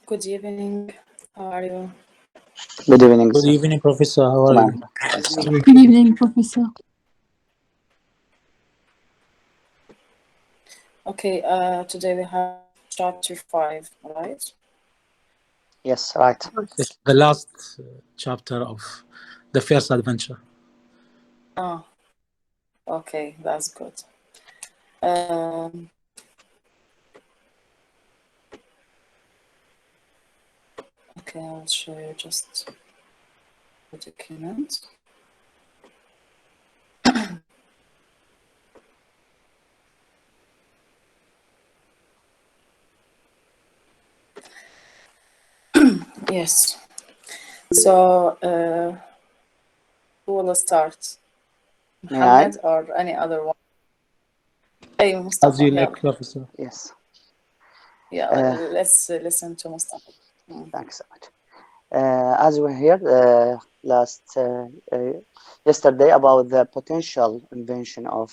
Good evening. How are you? Good evening, Good sir. evening, Professor. How are Tamam. you? Thanks, sir. Good evening, Professor. Okay, today we have chapter 5, right? Yes, right. It's the last chapter of the first adventure. Oh, okay, that's good. Um, okay, I'll show you just the document. Yes. So, who will start? May I? Muhammad or any other one? Hey, As Mustafa. you Yeah, like, Professor. Yes. yeah. Let's listen to Mustafa. Thanks so much. As we heard yesterday about the potential invention of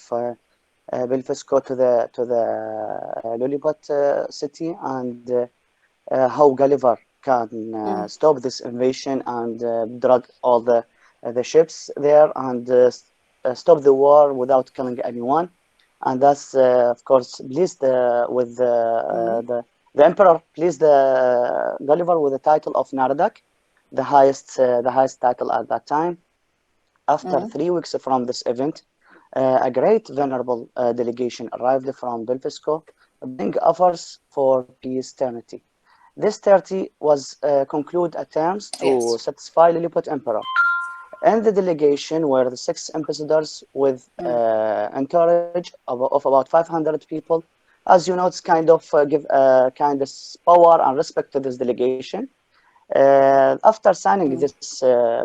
Belfusco to the Lollipop city, and how Gulliver can stop this invasion and drag all the ships there and stop the war without killing anyone. And that's of course pleased with the emperor pleased Gulliver with the title of Nardak, the highest title at that time. After 3 weeks from this event, a great venerable delegation arrived from Belfusco, bringing offers for peace treaty. This treaty was concluded at terms to Yes. satisfy Lilliput Emperor. And the delegation were the 6 ambassadors with entourage of about 500 people. As you know, it's kind of give kind of power and respect to this delegation. After signing this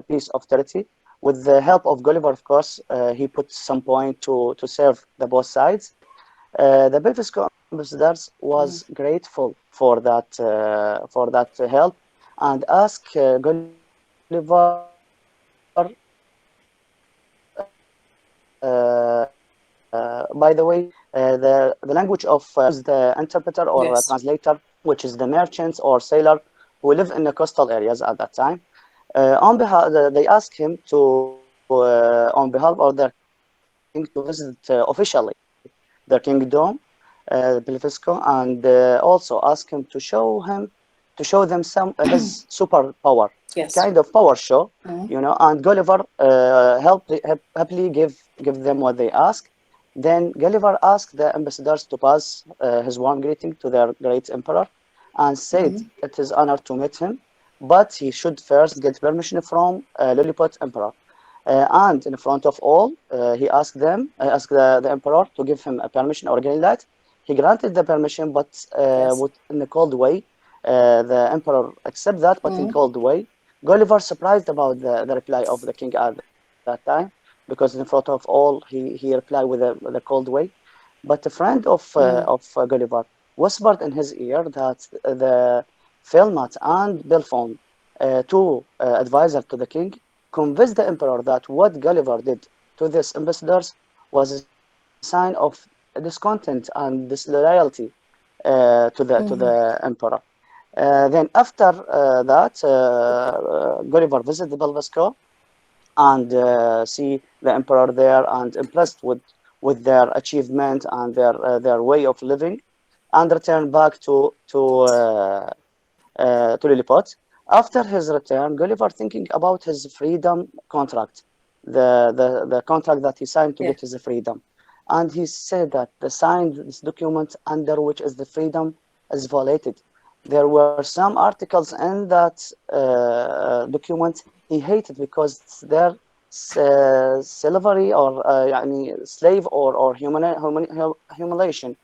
peace of treaty, with the help of Gulliver, of course, he put some point to serve the both sides. The Belfusco ambassadors was grateful for that help and asked Gulliver. By the way, the language of the interpreter or Yes. translator, which is the merchants or sailor who live in the coastal areas at that time. On behalf, they asked him to, on behalf of their king, to visit officially their kingdom, Belfusco, and also ask him to show them some his superpower, Yes. kind of power show, and Gulliver happily give them what they ask. Then Gulliver asked the ambassadors to pass his warm greeting to their great emperor and said it is honor to meet him, but he should first get permission from Lilliput Emperor. And in front of all, he asked the emperor to give him a permission or green light. He granted the permission, but in a cold way. The emperor accepted that, but in cold way. Gulliver surprised about the reply of the king at that time, because in front of all he replied with a cold way. But a friend of Gulliver whispered in his ear that the Felmat and Belfon, two advisors to the king, convinced the emperor that what Gulliver did to these ambassadors was a sign of discontent and disloyalty to the emperor. Then after that, Gulliver visited Belfusco and see the emperor there and impressed with their achievement and their way of living, and returned back to Lilliput. After his return, Gulliver thinking about his freedom contract, the contract that he signed to get his freedom, and he said that the signed this document under which is the freedom is violated. There were some articles in that document he hated because it's their slavery or slave or humiliation,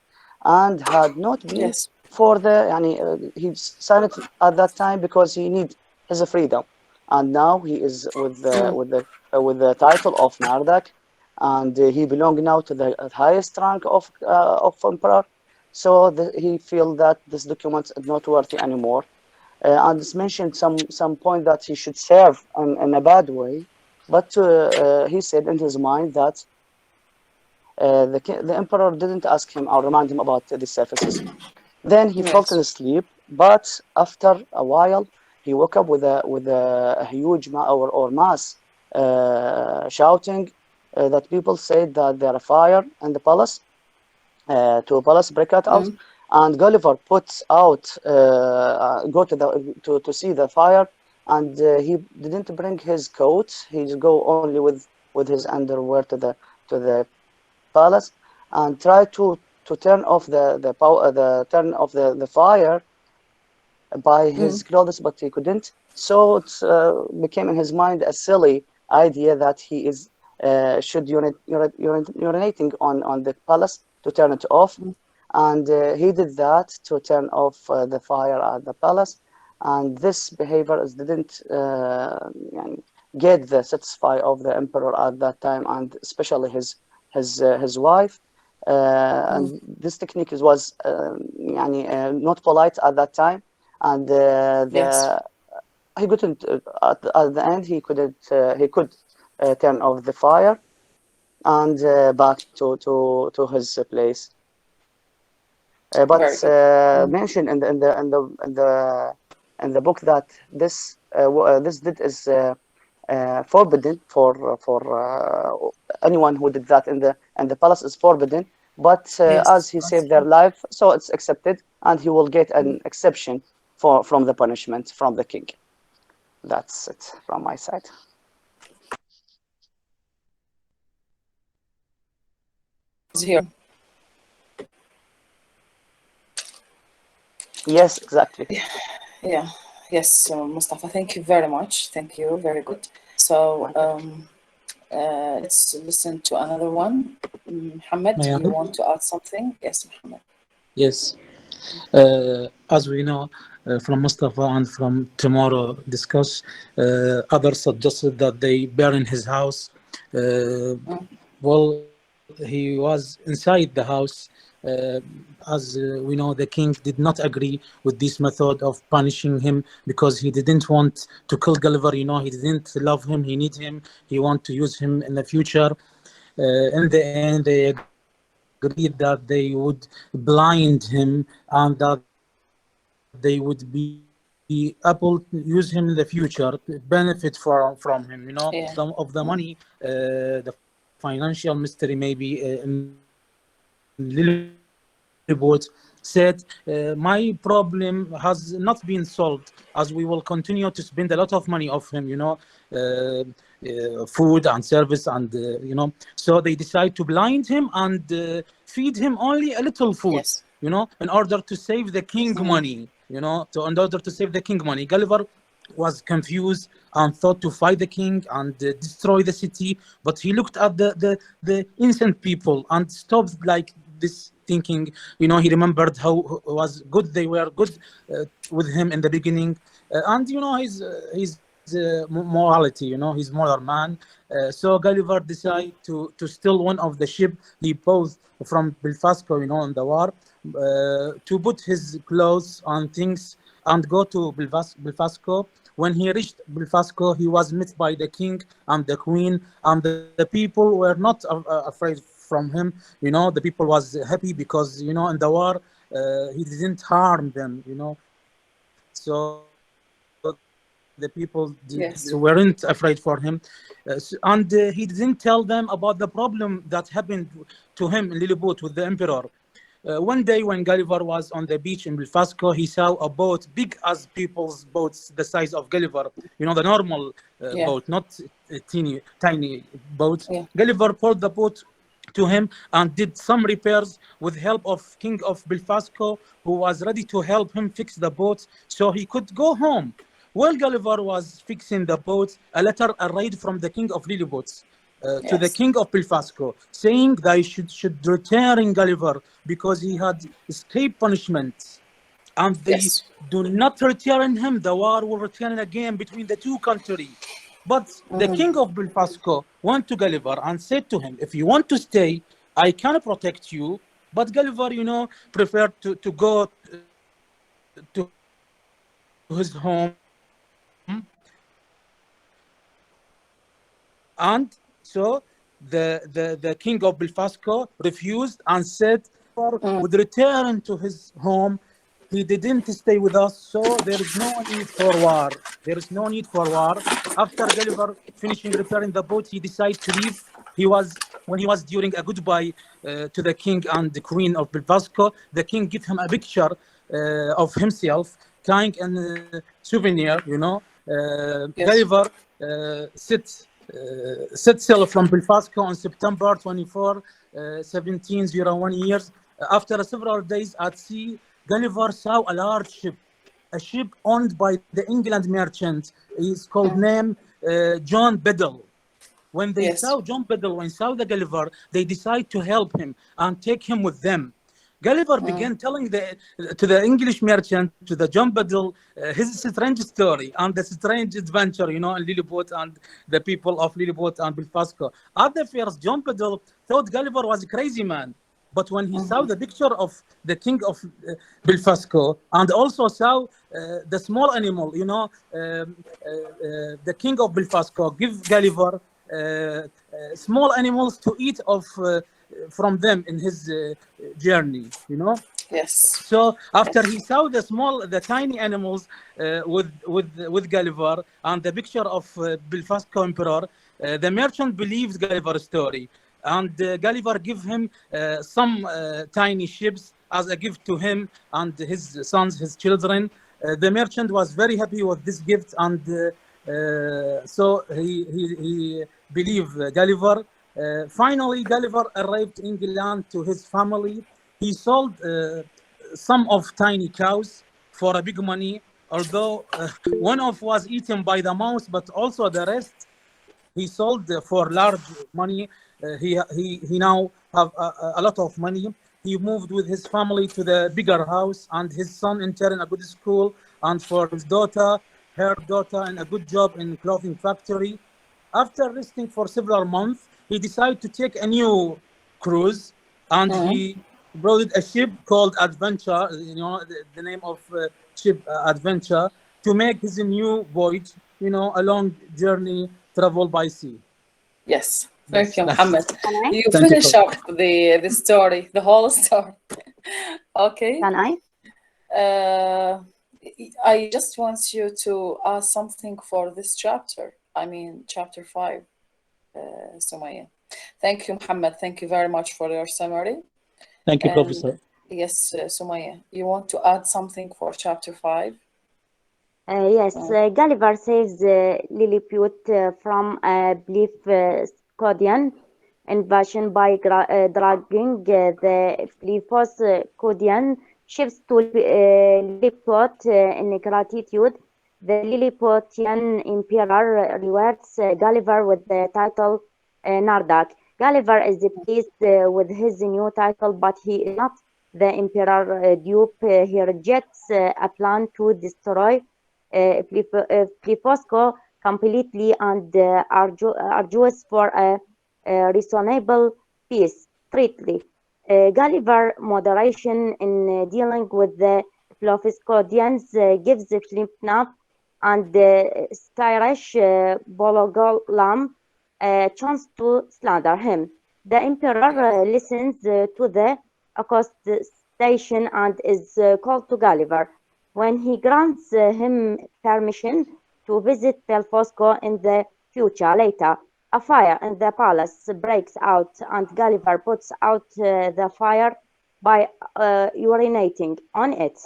and had not been Yes. for the he signed it at that time because he need his freedom, and now he is with the title of Nardak, and he belong now to the highest rank of emperor. So he feel that this document is not worthy anymore, and it's mentioned some point that he should serve in a bad way, but he said in his mind that the emperor didn't ask him or remind him about the services. Then he fell Yes. asleep But after a while, he woke up with a huge or mass shouting that people said that there are fire in the palace. To a palace break out, and Gulliver puts out go to see the fire, and he didn't bring his coat. He just go only with his underwear to the palace, and try to turn off the power turn off the fire by his clothes, but he couldn't. So it became in his mind a silly idea that he is should urinating on the palace to turn it off, and he did that to turn off the fire at the palace. And this behavior didn't get the satisfy of the emperor at that time, and especially his wife. And this technique was not polite at that time, and Yes. he couldn't at the end he could turn off the fire and back to his place. But Very good. mentioned in the book that this deed is forbidden for anyone who did that in the palace is forbidden. But Yes. as he saved their life, so it's accepted, and he will get an exception from the punishment from the king. That's it from my side. Here. Yes, exactly. Yeah. Yes, Mustafa. Thank you very much. Thank you. Very good. So let's listen to another one. Muhammad, May I? you want to add something? Yes, Muhammad. Yes. As we know from Mustafa and from tomorrow discuss, others suggested that they burn his house. Well, he was inside the house. As we know, the king did not agree with this method of punishing him because he didn't want to kill Gulliver. He didn't love him. He need him. He want to use him in the future. In the end, they agreed that they would blind him and that they would be able to use him in the future, benefit from him. Some of the money, Yeah. the financial mystery maybe in Lilliput said, my problem has not been solved as we will continue to spend a lot of money off him, food and service, and so they decide to blind him and feed him only a little food, Yes. in order to save the king money, in order to save the king money. Gulliver was confused and thought to fight the king and destroy the city, but he looked at the innocent people and stopped like this thinking. He remembered how was good they were good with him in the beginning, and his morality. He's moral man. So Gulliver decided to steal one of the ship he bought from Belfasco, in the war, to put his clothes and things and go to Belfasco. When he reached Belfasco, he was met by the king and the queen, and the people were not afraid from him. The people was happy because in the war he didn't harm them. So the people weren't afraid for Yes. him, and he didn't tell them about the problem that happened to him in Lilliput with the emperor. One day when Gulliver was on the beach in Belfasco, he saw a boat big as people's boats, the size of Gulliver. The normal Yeah. boat, not a tiny boat. Yeah. Gulliver pulled the boat to him and did some repairs with help of King of Belfasco, who was ready to help him fix the boat so he could go home. While Gulliver was fixing the boat, a letter arrived from the King of Lilliput to the Yes. king of Belfasco, saying they should return Gulliver because he had escaped punishment. And they Yes. do not return him, the war will return again between the two countries. But the king of Belfasco went to Gulliver and said to him, if you want to stay, I can protect you. But Gulliver, preferred to go to his home. And so the king of Belfasco refused and said Gulliver would return to his home he didn't stay with us, so there is no need for war. There is no need for war. After Gulliver finishing repairing the boat, he decided to leave. When he was during a goodbye to the king and the queen of Belfasco, the king gave him a picture of himself carrying a souvenir. Yes. Gulliver set sail from Belfasco on September 24, 1701 years. After several days at sea, Gulliver saw a large ship, a ship owned by the England merchant. He's called name John Biddle. When they Yes. saw John Biddle, when saw the Gulliver, they decide to help him and take him with them. Gulliver began telling to the English merchant, to the John Biddle, his strange story and the strange adventure, in Lilliput and the people of Lilliput and Belfasco. At the first, John Biddle thought Gulliver was a crazy man. But when he saw the picture of the king of Belfasco and also saw the small animal, the king of Belfasco give Gulliver small animals to eat from them in his journey, Yes. So after he saw the tiny animals with Gulliver and the picture of Belfasco emperor, the merchant believed Gulliver's story, and Gulliver gave him some tiny ships as a gift to him and his sons, his children. The merchant was very happy with this gift, and so he believed Gulliver. Finally, Gulliver arrived in England to his family. He sold some of tiny cows for a big money, although one of was eaten by the mouse, but also the rest he sold for large money. He now have a lot of money. He moved with his family to the bigger house, and his son entered a good school, and for his daughter, her daughter, in a good job in clothing factory. After resting for several months, he decided to take a new cruise, and he brought a ship called Adventure, the name of ship Adventure, to make his new voyage, a long journey travel by sea. Yes. Thank you, That's Muhammad. You Thank you finish for- up the story, the whole story. Okay. Can I? I just want you to ask something for this chapter. I mean, chapter 5, Sumaya. Thank you, Muhammad. Thank you very much for your summary. Thank you, And Professor. yes, Sumaya, you want to add something for chapter 5? Yes, Gulliver saves Lilliput from a belief Scodian invasion by dragging the Scodian ships to Lilliput in gratitude. The Lilliputian emperor rewards Gulliver with the title Nardak. Gulliver is pleased with his new title, but he is not the emperor dupe. He rejects a plan to destroy Belfasco completely and argues for a reasonable peace treaty. Gulliver moderation in dealing with the Belfasconians gives Flipnap and Styrish Bologolam a chance to slander him. The emperor listens to the accusation and is called to Gulliver. When he grants him permission to visit Belfasco in the future later, a fire in the palace breaks out and Gulliver puts out the fire by urinating on it.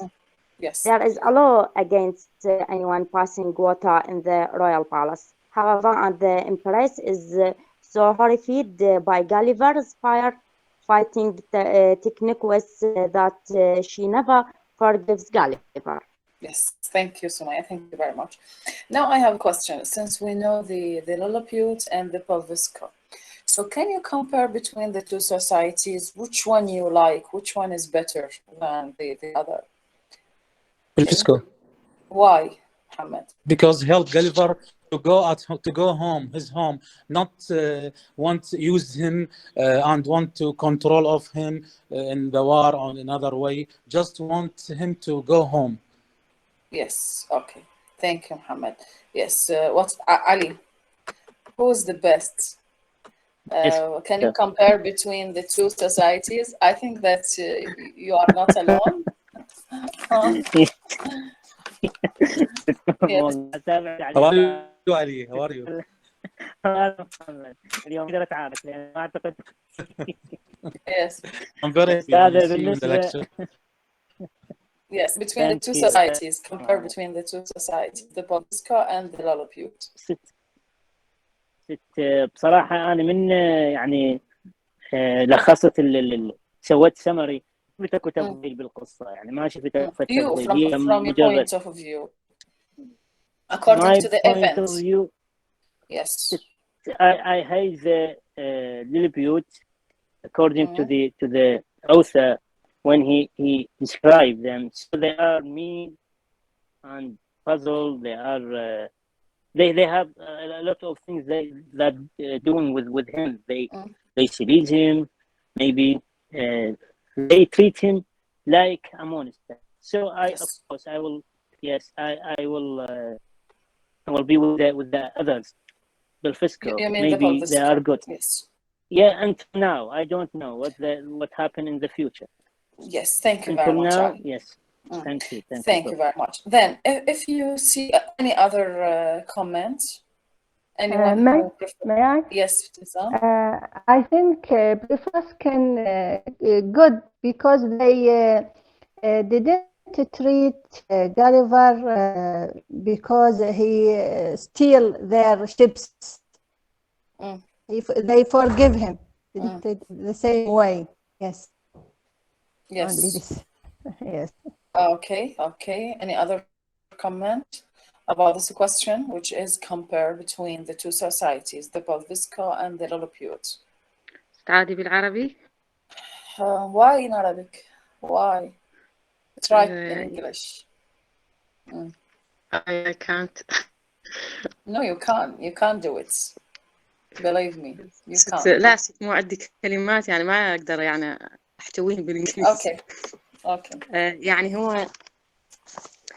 Yes. There is a law against anyone passing water in the royal palace. However, and the empress is so horrified by Gulliver's fighting techniques that she never forgives Gulliver. Yes, thank you, Sumaya. Thank you very much. Now I have a question. Since we know the Lilliput and the Belfasco, so can you compare between the two societies? Which one you like? Which one is better than the other? Belfasco. Why, Muhammad? Because help Gulliver to go home, his home, not want to use him and want to control of him in the war or in another way. Just want him to go home. Yes. Okay. Thank you, Muhammad. Yes. What's Ali? Who is the best? Can you compare between the two societies? I think that you are not alone. How are you, Ali? How are you? محمد اليوم قدرت اتعارك لان ما اعتقد. Yes. I'm very happy هذا to see you in the بالنسبة lecture. Yes, between the Thank two you. societies, compare between the two societies, the Polska and the Lilliput. بصراحة أنا من يعني لخصت سويت سمري شفت اكو تفضيل بالقصة يعني ما شفت You, تفضيل هي from your مجرد point of view, according my to the point event. of view. Yes. I hate the Lilliput according to the author when he described them. So they are mean and puzzle. They are they have a lot of things that doing with him. They seduce him. Maybe they treat him like a monster. So Yes. of course I will I will be with the others. Belfisco. You mean Maybe the they are good. Yes. Yeah, until now I don't know what happened in the future. Yes, thank you Until very much. now, Ali. yes. Thank you. Thank you very much. Then, if you see any other comments, anyone who prefer... May I? Yes, Tizam. I think Bifas can good because they didn't treat Gulliver because he steal their ships. They forgive him the same way. Yes. Yes. Only this. Yes. Okay. Any other comment about this question, which is compare between the two societies, the Polska and the Lilliput? تعادي بالعربي. Why in Arabic? Why? Try in English. I can't. No, you can't. You can't do it. Believe me, you can't. لا مو عندي كلمات يعني ما أقدر يعني أحتويهم بالإنجليزي. Okay. يعني هو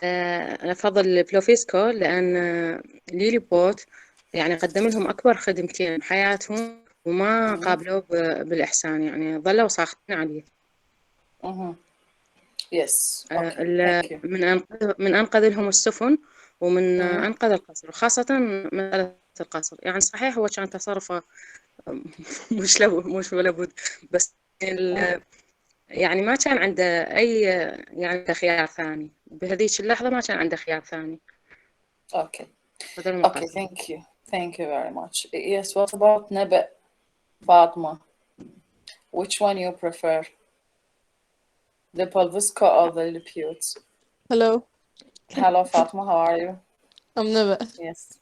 أنا أفضل بلوفيسكو لأن ليليبوت يعني قدم لهم أكبر خدمتين بحياتهم وما قابلوه بالإحسان يعني ظلوا ساخطين عليه. Yes. من أنقذ لهم السفن ومن أنقذ القصر وخاصة مسألة القصر يعني صحيح هو كان تصرفه مش ولا بد بس يعني ما كان عنده أي يعني خيار ثاني بهذيك اللحظة ما كان عنده خيار ثاني. Okay, thank you very much. Yes, what about Naba, Fatma? Which one you prefer? The Polska or the Lilliput? Hello. Hello, Fatma, how are you? I'm Naba. Yes.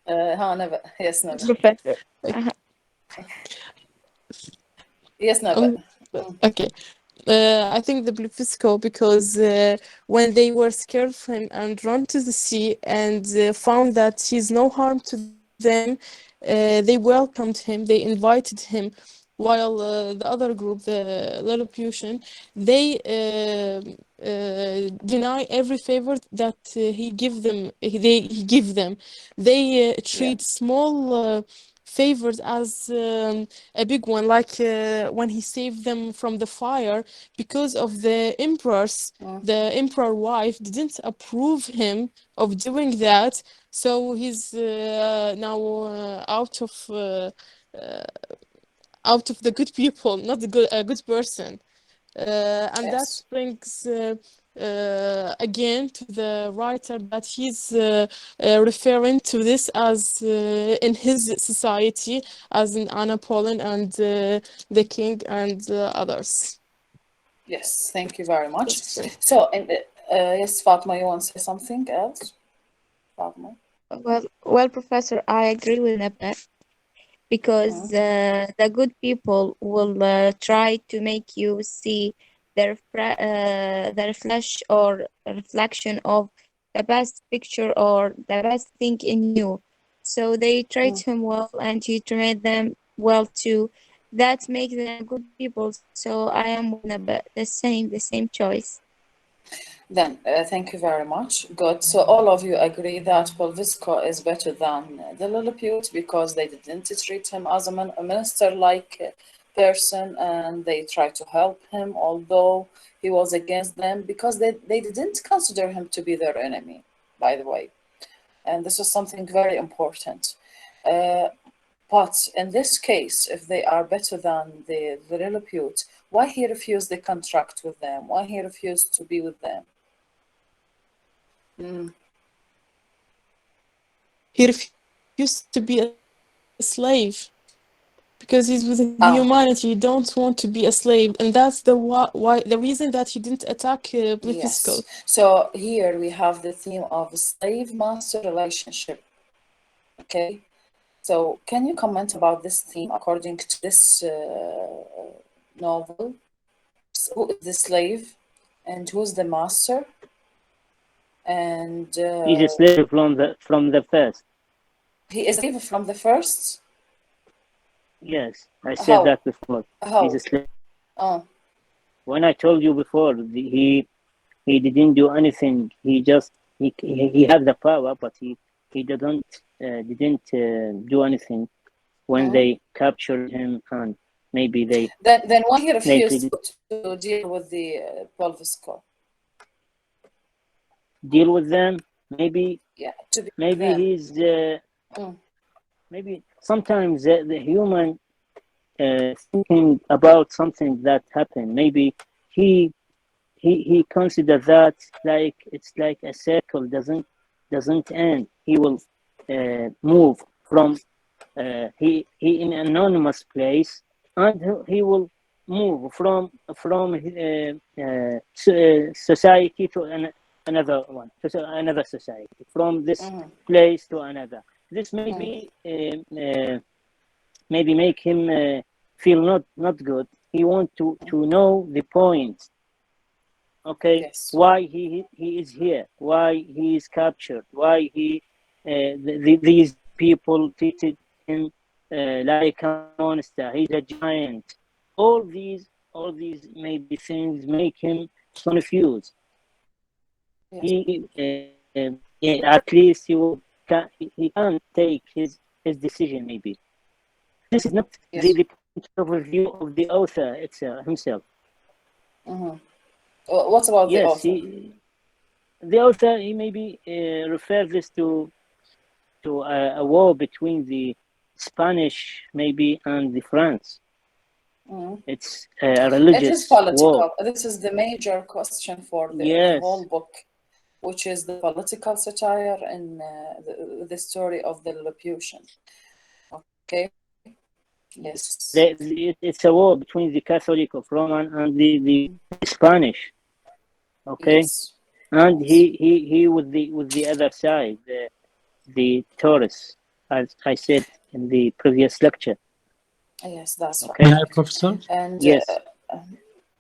Naba. Yes, Naba. Professor. Yes, Naba. Okay. I think the Blefusco because when they were scared of him and run to the sea and found that he's no harm to them, they welcomed him, they invited him, while the other group, the Lilliputian, they deny every favor that he give them. He give them. They treat small favors as a big one, like when he saved them from the fire because of the empress. The emperor wife didn't approve him of doing that, so he's now out of the good people, not a good person. And that brings again to the writer that he's referring to this as in his society as in Napoleon and the king and others. Yes, thank you very much. So, yes, Fatma, you want to say something else? Fatma? Well, Professor, I agree with that. Because the good people will try to make you see the flash or reflection of the best picture or the best thing in you. So they treat him well and he treat them well too. That makes them good people. So I am the same choice. Then, thank you very much. Good. So all of you agree that Polvisko is better than the Lilliput because they didn't treat him as a minister like person and they tried to help him, although he was against them, because they didn't consider him to be their enemy, by the way. And this is something very important. But in this case, if they are better than the Lilliput, why he refused the contract with them? Why he refused to be with them? He refused to be a slave because he's with humanity. You don't want to be a slave, and that's the why the reason that he didn't attack Blefusco. Yes. So here we have the theme of slave-master relationship. Okay. So can you comment about this theme according to this novel? Who is the slave and who's the master? And he's a slave from the first. He is a slave from the first? Yes, I said that before. How? He's a slave. Oh. When I told you before, he didn't do anything. He just he had the power, but he didn't do anything when they captured him, and maybe they. Then why he refused to deal with the Polvisco? Deal with them, maybe. Yeah, to be maybe them. He's maybe sometimes the human thinking about something that happened. Maybe he considers that like it's like a circle doesn't end. He will move from he in an anonymous place, and he will move from society to another one, to another society, from this place to another. This maybe maybe make him feel not good. He want to know the point. Okay, yes. Why he is here? Why he is captured? Why he these people treated him like a monster? He's a giant. All these maybe things make him confused. Yes. At least he can't take his decision. Maybe this is not the point of view of the author himself. What about the author? The author, he maybe refers this to a war between the Spanish maybe and the France. It's a religious war. It is political. This is the major question for the whole book, which is the political satire and the story of the Lilliputian. Okay. Yes. It's a war between the Catholic of Roman and the Spanish. Okay. Yes. And he with the other side, the Taurus, as I said in the previous lecture. Yes, that's okay. Right. Professor. And yes.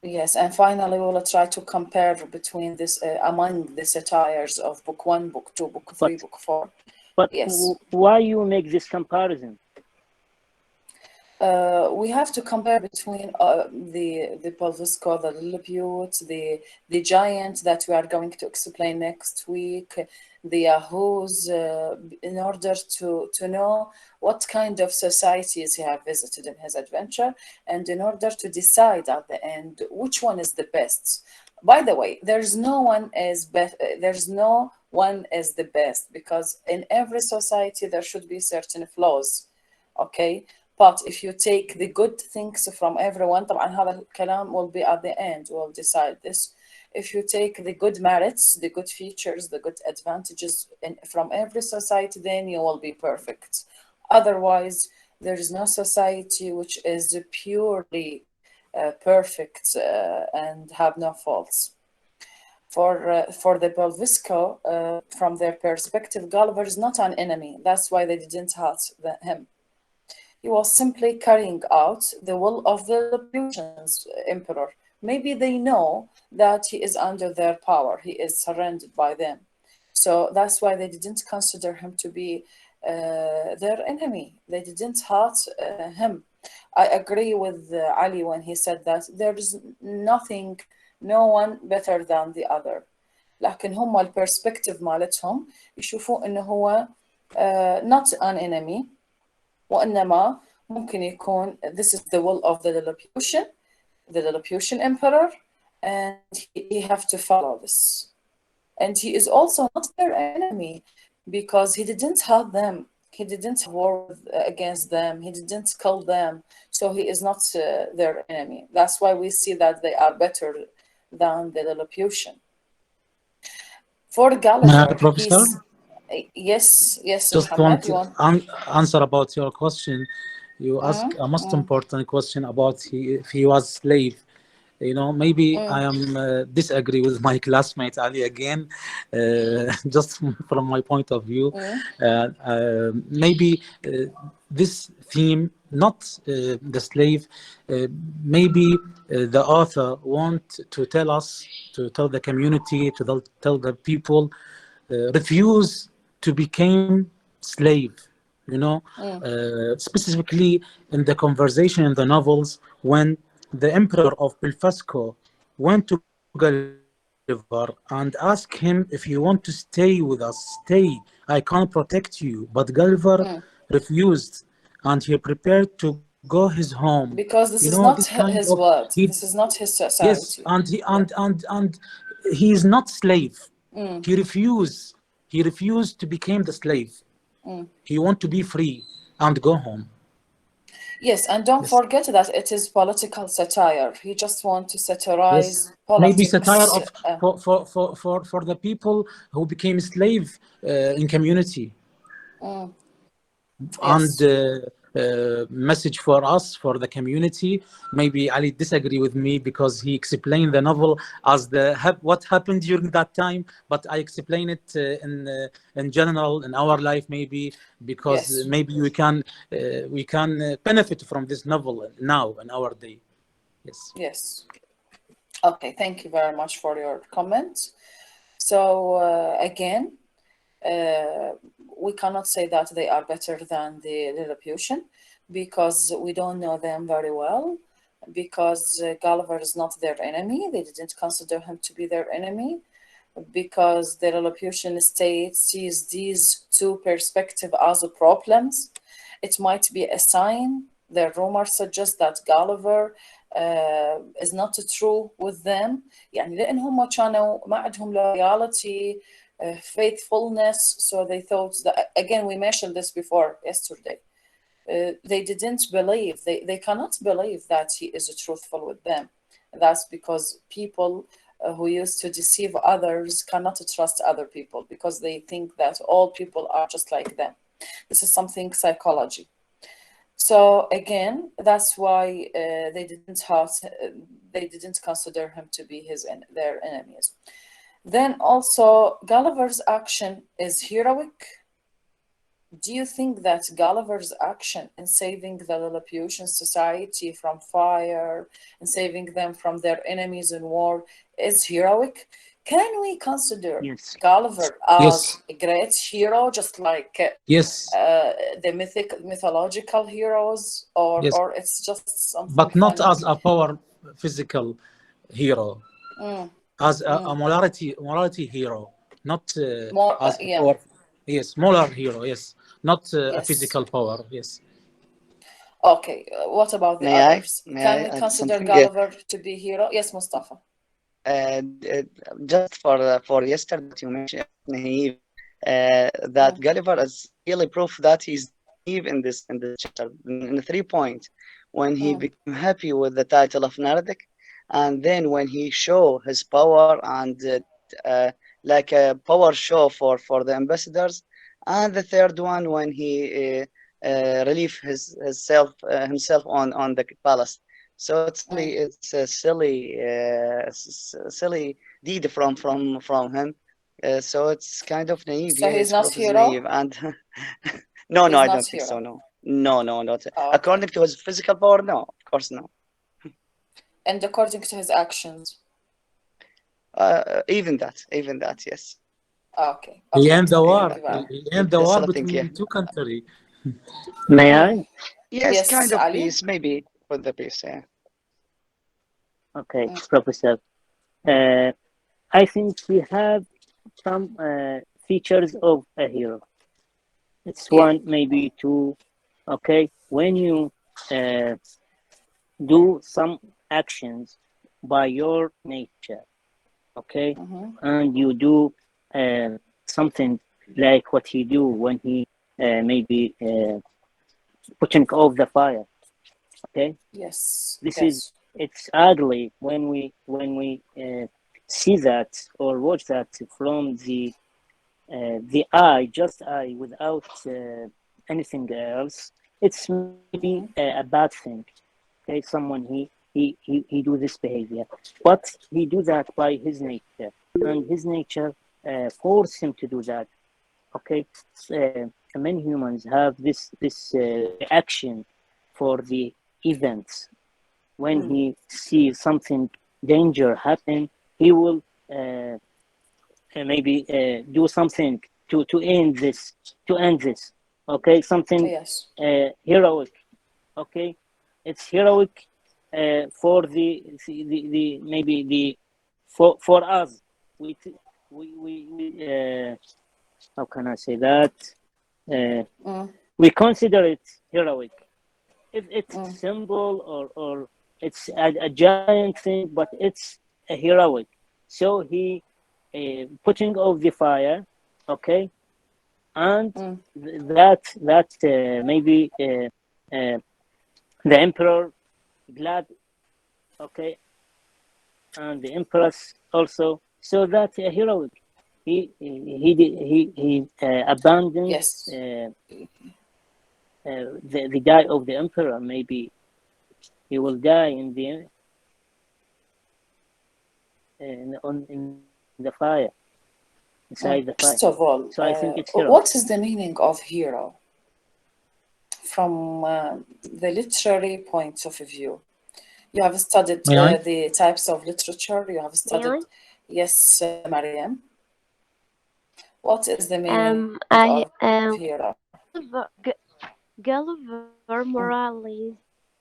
Yes, and finally we will try to compare between this among the satires of book 1, book 2, book 3, book 4. But yes. Why you make this comparison? We have to compare between the Polvisco, the Lilliput, the giant that we are going to explain next week, the Yahoos, in order to know what kind of societies he have visited in his adventure, and in order to decide at the end which one is the best. By the way, there's no one is the best, because in every society there should be certain flaws. Okay. But if you take the good things from everyone, طبعا هذا الكلام will be at the end, we'll decide this. If you take the good merits, the good features, the good advantages from every society, then you will be perfect. Otherwise, there is no society which is purely perfect and have no faults. For the Polvisco, from their perspective, Gulliver is not an enemy. That's why they didn't hurt him. He was simply carrying out the will of the Lilliputians emperor. Maybe they know that he is under their power. He is surrounded by them. So that's why they didn't consider him to be their enemy. They didn't hurt him. I agree with Ali when he said that there is no one better than the other. لكن هم البرسبكتيف مالتهم يشوفوا إنه هو not an enemy، وإنما ممكن يكون this is the will of the Lilliputian emperor, and he have to follow this. And he is also not their enemy because he didn't help them. He didn't war against them. He didn't kill them. So he is not their enemy. That's why we see that they are better than the Lilliputian. For Gulliver, Professor? Yes, Just Muhammad, want you to want? answer about your question. You ask a most important question about if he was slave. Maybe I am disagree with my classmate Ali again, just from my point of view. Maybe this theme, not the slave, maybe the author want to tell us, to tell the community, to tell the people, refuse to become slave. Specifically in the conversation in the novels, when the emperor of Belfasco went to Gulliver and asked him, if you want to stay with us, stay, I can't protect you. But Gulliver refused, and he prepared to go his home. Because this is not his world. This is not his society. Yes, and he is not slave. He refused to become the slave. He want to be free and go home. Yes, and don't forget that it is political satire. He just want to satirize politics. Maybe satire of for the people who became slave in community. And message for us, for the community. Maybe Ali disagree with me because he explained the novel as what happened during that time, but I explain it in general in our life, maybe because maybe we can benefit from this novel now in our day. Yes. Okay, thank you very much for your comment. So again, we cannot say that they are better than the Lilliputian because we don't know them very well, because Gulliver is not their enemy. They didn't consider him to be their enemy, because the Lilliputian state sees these two perspectives as problems. It might be a sign. The rumor suggests that Gulliver is not true with them. يعني لأنهم كانوا ما عندهم loyalty, faithfulness, so they thought that, again, we mentioned this before yesterday, they didn't believe, they cannot believe that he is truthful with them. That's because people who used to deceive others cannot trust other people because they think that all people are just like them. This is something psychology. So again, that's why they didn't consider him to be their enemies. Then also, Gulliver's action is heroic. Do you think that Gulliver's action in saving the Lilliputian society from fire and saving them from their enemies in war is heroic? Can we consider Gulliver as a great hero, just like the mythological heroes, or it's just something but not funny? as a power physical hero, as a morality hero, not as a power. Moral hero, not a physical power. Okay, what about the others? Can we consider Gulliver to be hero? Yes, Mustafa. Just for yesterday that you mentioned naive, that Gulliver is really proof that he's naive in this chapter in 3 points. When he became happy with the title of Nardic, and then when he show his power and like a power show for the ambassadors, and the third one when he relieve himself on the palace. So it's a silly deed from him. So it's kind of naive. So he's not hero? Naive. And no, I don't think so. No, not. Oh, okay. According to his physical power, no, of course no. And according to his actions? Even that, yes. Okay. He ended the war between two countries. May I? Yes, kind of Ali? Peace, maybe for the peace. Yeah. Okay, Professor. I think we have some features of a hero. It's one, maybe two. Okay, when you do some actions by your nature, okay, and you do something like what he do when he maybe putting off the fire, okay. Yes. This yes. is, it's ugly when we see that or watch that from the eye, just eye, without anything else. It's maybe a bad thing. Okay, someone he do this behavior, but he do that by his nature, and his nature force him to do that. Okay, many humans have this reaction for the events. When he sees something danger happen, he will maybe do something to end this, okay, something Yes. heroic, okay. It's heroic for the maybe the for us. We how can I say that, we consider it heroic if it's simple or it's a giant thing, but it's a heroic. So he putting off the fire, okay, and that maybe the emperor glad, okay, and the empress also. So that's a heroic. He abandoned Yes. the die of the emperor. Maybe he will die in the in the fire, inside the fire. First of all, So I think it's heroic. what is the meaning of hero from the literary point of view? You have studied May I? the types of literature. You have studied. I? Yes, Mariam. What is the meaning I of hero? Gulliver morals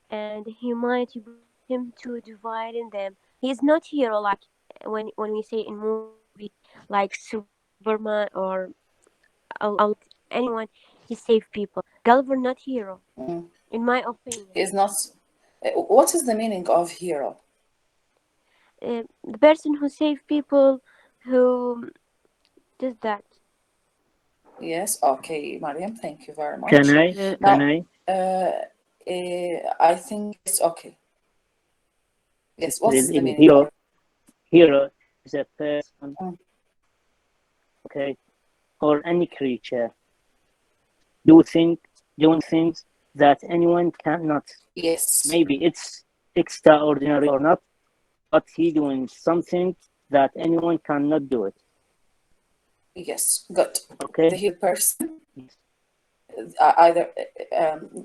and humanity brought him to divide in them. He's not hero like when we say in movies like Superman or anyone. He saved people. Gulliver not hero, in my opinion. He is not. What is the meaning of hero? The person who saved people, who does that. Yes. Okay, Mariam. Thank you very much. Can I? Now, Can I think it's okay. Yes. What's the meaning? Hero is a person, okay, or any creature doing things that anyone cannot. Yes. Maybe it's extraordinary or not, but he doing something that anyone cannot do it. Yes. Good. Okay. The hero person, Yes. either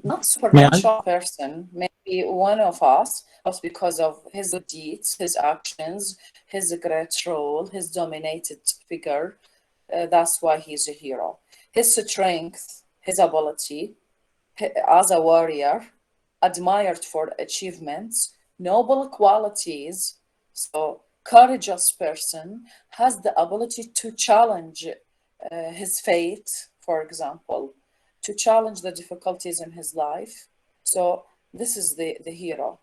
not supernatural person, maybe one of us, but because of his good deeds, his actions, his great role, his dominated figure. That's why he's a hero. His strength, his ability as a warrior, admired for achievements, noble qualities. So, courageous person has the ability to challenge his fate, for example, to challenge the difficulties in his life. So, this is the hero.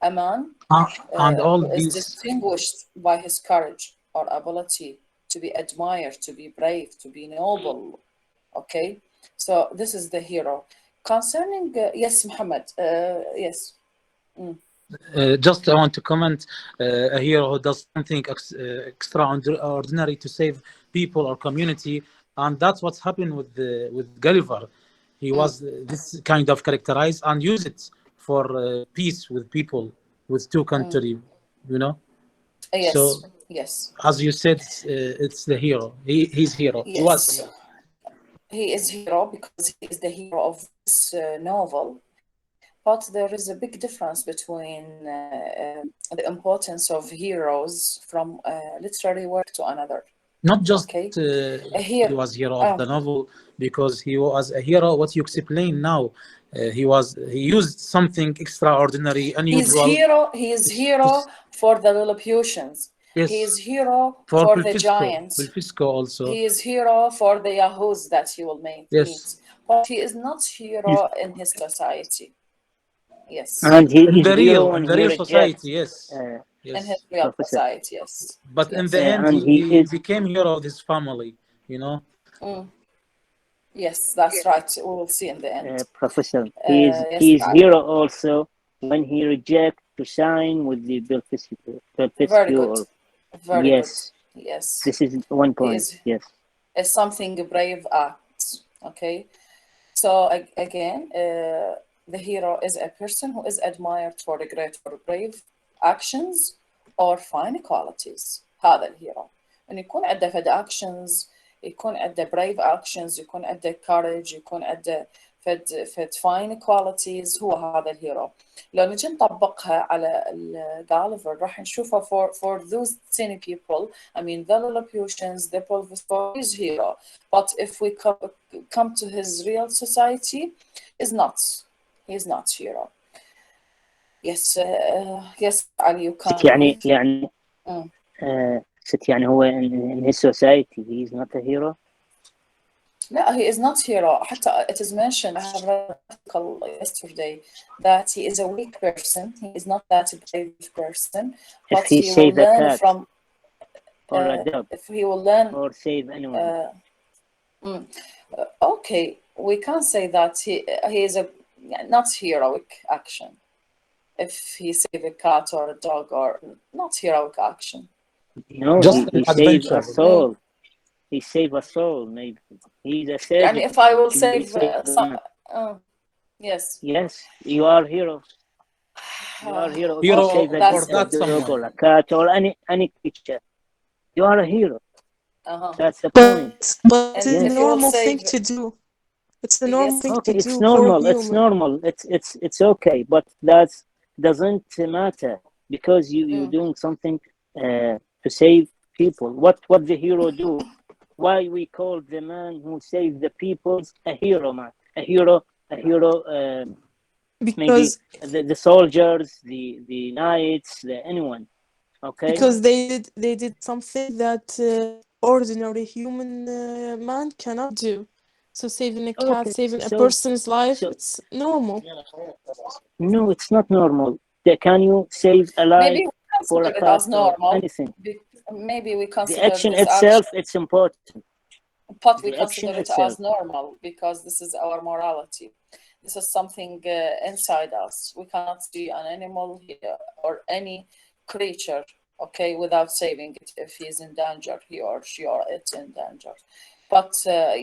A man and all who is these. distinguished by his courage or ability to be admired, to be brave, to be noble. Okay, so this is the hero. Concerning, yes, Muhammad, yes. Just I want to comment, a hero who does something extraordinary to save people or community, and that's what's happened with Gulliver. He was this kind of characterized and use it for peace with people, with two countries, you know. Yes, So, yes, as you said, it's the hero. He's hero. He was yes. hero. He is hero because he is the hero of this novel. But there is a big difference between the importance of heroes from literary work to another. Not just Okay, he was hero of the novel, because he was a hero. What you explain now, he used something extraordinary, unusual. He is hero for the Lilliputians. Yes. He is hero For for the giants. Bilfisco also. He is hero for the Yahoos that he will meet. Yes. but he is not hero in his society. Yes. And he is in hero when the he real rejects. society, yes. In Yes. his real Professor. society, yes. But in Yes. the end, And he he is. became hero of his family, you know. Yes, that's right. We will see in the end. Professor, Yes, he is Ali. hero also when he rejects to sign with the Very good. or Very yes, good. Yes. this is one He point. Yes. is something brave act. Okay. So again, the hero is a person who is admired for great or brave actions or fine qualities. هذا الهيرو. إنه يكون عنده فد actions، يكون عنده brave actions، يكون عنده courage، يكون عنده فد fine qualities، هو هذا الهيرو. لو نجي نطبقها على جاليفر راح نشوفها for those tiny people. I mean the Lilliputians, the Polvus is hero. But if we come to his real society, is not. He is not hero. Yes, yes, Ali, you can. يعني ست يعني هو in his society he is not a hero. No, he is not hero. حتى it is mentioned, I have read an article yesterday, that he is a weak person. He is not that brave person. But If he will save a learn cat from. or a dog, if he will learn or save anyone. Okay, we can't say that he is a not heroic action. If he save a cat or a dog, or not heroic action. No, Just he an saved a adventure. soul. He saved a soul. Maybe he's a surgeon. And if I will He save some, yes. Yes, you are hero. You are hero. If Hero you save a for that dog someone. or a cat or any creature, you are a hero. That's the But point. it's a if you will normal thing save- to do. It's the normal thing Okay, to it's do normal. for It's human. normal. It's okay, but that doesn't matter because you're doing something to save people. What the hero do? Why we call the man who saved the people a hero, man? A hero. Because Maybe the soldiers, the knights, anyone. Okay. because they did something that ordinary human man cannot do. So saving a cat, Okay, saving a so- person's life, so- it's normal. No, it's not normal. Can you save a life Maybe we for a consider it cat as or normal. anything? Maybe we The consider action this itself, action, it's important. but we the consider action it itself. as normal because this is our morality. This is something inside us. We cannot see an animal here or any creature, okay, without saving it. If he is in danger, he or she or it's in danger. But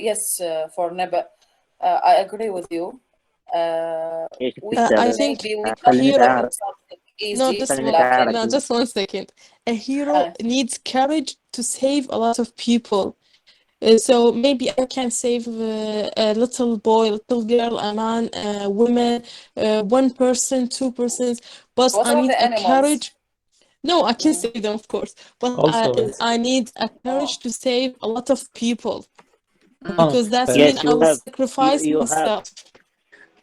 yes, for Neba, I agree with you. I think maybe we a consider hero. it something easy. No, like just one second. A hero needs courage to save a lot of people. So maybe I can save a little boy, a little girl, a man, women, one person, two persons. But What I about need the a animals? courage. No, I can save them, of course. But Also, I need a courage to save a lot of people. no, Because that Yes, means I you will have. sacrifice You myself.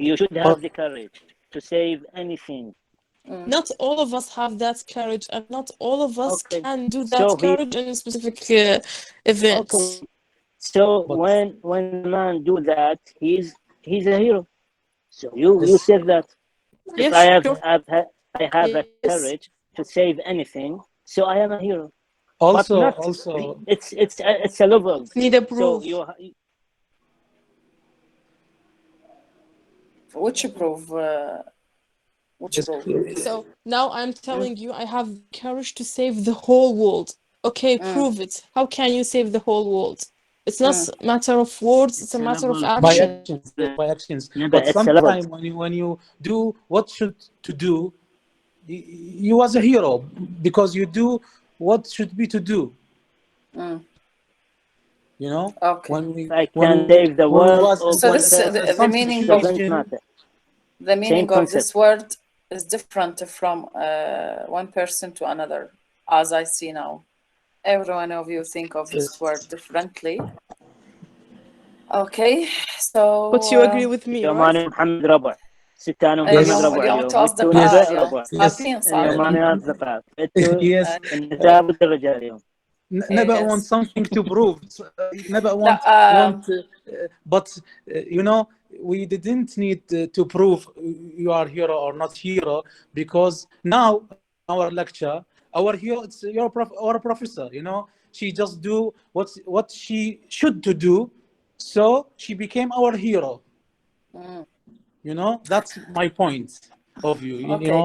You should have the courage to save anything. Not all of us have that courage, and not all of us Okay. can do that So courage in specific events. Okay. So when the man do that, he's a hero. So you said that. If Yes, I have sure. I have a Yes. courage to save anything, so I am a hero. also, But not, it's a level. Need a proof. So you Which proof? Which proof? So now I'm telling you, I have the courage to save the whole world. Okay, prove it. How can you save the whole world? It's not a matter of words, it's a matter of by action. actions, by actions. Yeah, But it's a level. sometimes when you do what should to do, you was a hero because you do what should be to do. You know, Okay. when we I can save the when we world was or So in this some the meaning of doesn't situation, matter. the meaning of concept. this word is different from one person to another, as I see now. Every one of you think of this word differently. Okay, so But you agree with me, اليوم right? أنا محمد ربع ستة أنا محمد اليوم ربع انتوا اليوم اصدقاء نبأ اليوم ربع صارفين اليوم أنا أصدقاء أنتوا yes, النساء والرجال اليوم never Yes. want something to prove. Never want but you know, we didn't need to prove you are hero or not hero, because now in our lecture, our hero, it's our professor. You know, she just do what she should to do, so she became our hero. You know, that's my point of view. You Okay, know,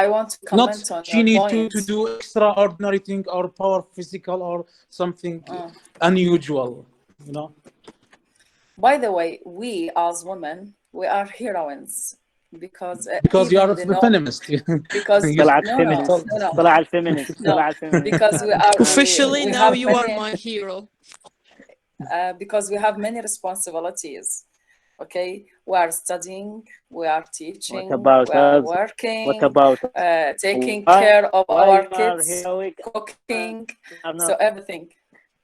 I want to not comment on she your need point. to do extraordinary thing or power physical or something unusual. You know. By the way, we as women, we are heroines because Because you even are the a no, feminist. because طلعت no, feminist. no, no, طلعت feminist. no, طلعت feminist. because Officially, we now have you are many, my hero. because we have many responsibilities. Okay, we are studying, we are teaching, What about we are us? working, What about us? taking Why- care of why our you are kids, heroic? cooking, We are so not. everything.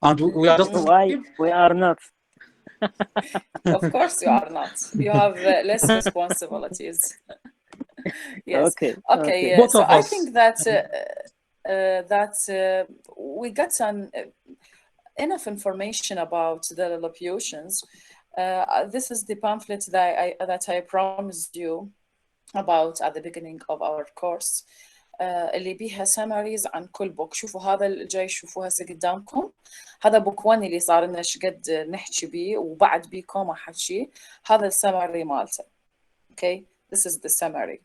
And we are just Why we are not? Of course, you are not. You have less responsibilities. Yes. Okay. Okay. Both So of I us. think that we got enough information about the Lilliputians. This is the pamphlet that I promised you about at the beginning of our course. اللي بيها summaries عن كل book. شوفوا هذا الجاي، شوفوه هسه قدامكم. هذا book 1 اللي صار لنا شقد نحكي بيه، وبعد بيه كوما حكي. هذا السمري مالته. Okay, this is the summary.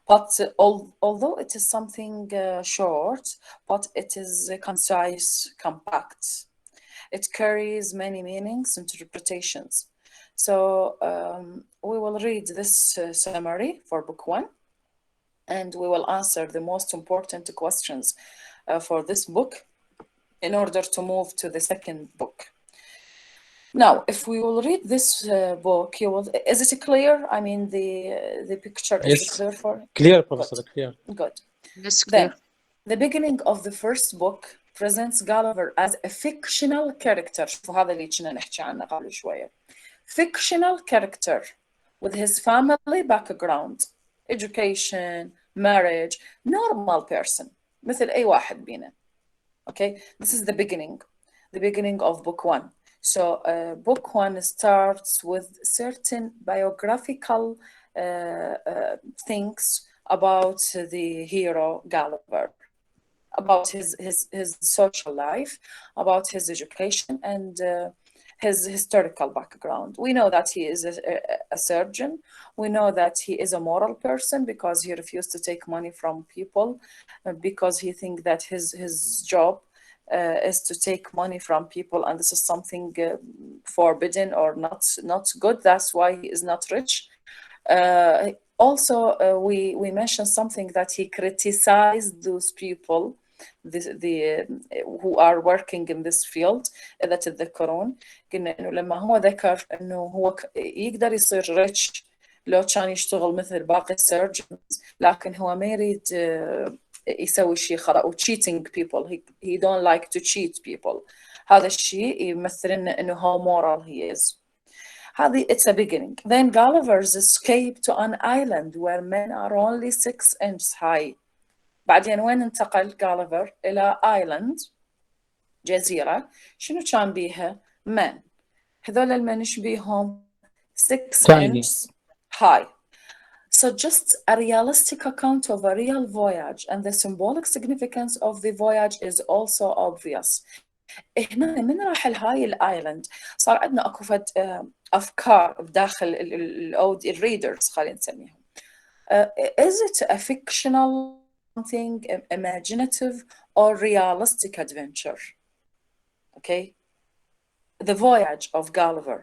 But although it is something short, but it is concise, compact. It carries many meanings, interpretations. So we will read this summary for book 1, and we will answer the most important questions for this book in order to move to the second book. Now, if we will read this book, you will. Is it clear? I mean, the picture is Yes. clear for. Clear, Professor. Clear. Good. Yes, Then, clear. the beginning of the first book presents Gulliver as a fictional character. شوفوا هذا اللي كنا نحكي عنه قبل شوية. Fictional character with his family background, education, marriage, normal person مثل أي واحد بينا. Okay, this is the beginning of book 1. So book 1 starts with certain biographical things about the hero Gulliver, about his social life, about his education, and his historical background. We know that he is a surgeon. We know that he is a moral person because he refused to take money from people because he thinks that his job is to take money from people, and this is something forbidden or not good. That's why he is not rich. Also, we mentioned something that he criticized those people who are working in this field. إذا تتذكرون قلنا إنه لما هو ذكر إنه هو يقدر يصير rich لو كان يشتغل مثل باقي السيرجنز، لكن هو ما يريد يسوي شيء خطأ و cheating people. He don't like to cheat people. هذا الشيء يمثل إنه how moral he is. هذه it's a beginning. Then Gulliver's escape to an island where men are only 6 inches high. بعدين وين انتقل Gulliver؟ إلى island، جزيرة. شنو كان بيها؟ men. هذول المن ايش بيهم؟ 6 inches high. So just a realistic account of a real voyage, and the symbolic significance of the voyage is also obvious. هنا من راح لهاي الايلاند صار عندنا اكو فد افكار بداخل الريدرز خلينا نسميهم. Is it a fictional something, imaginative or realistic adventure? Okay, the voyage of Gulliver,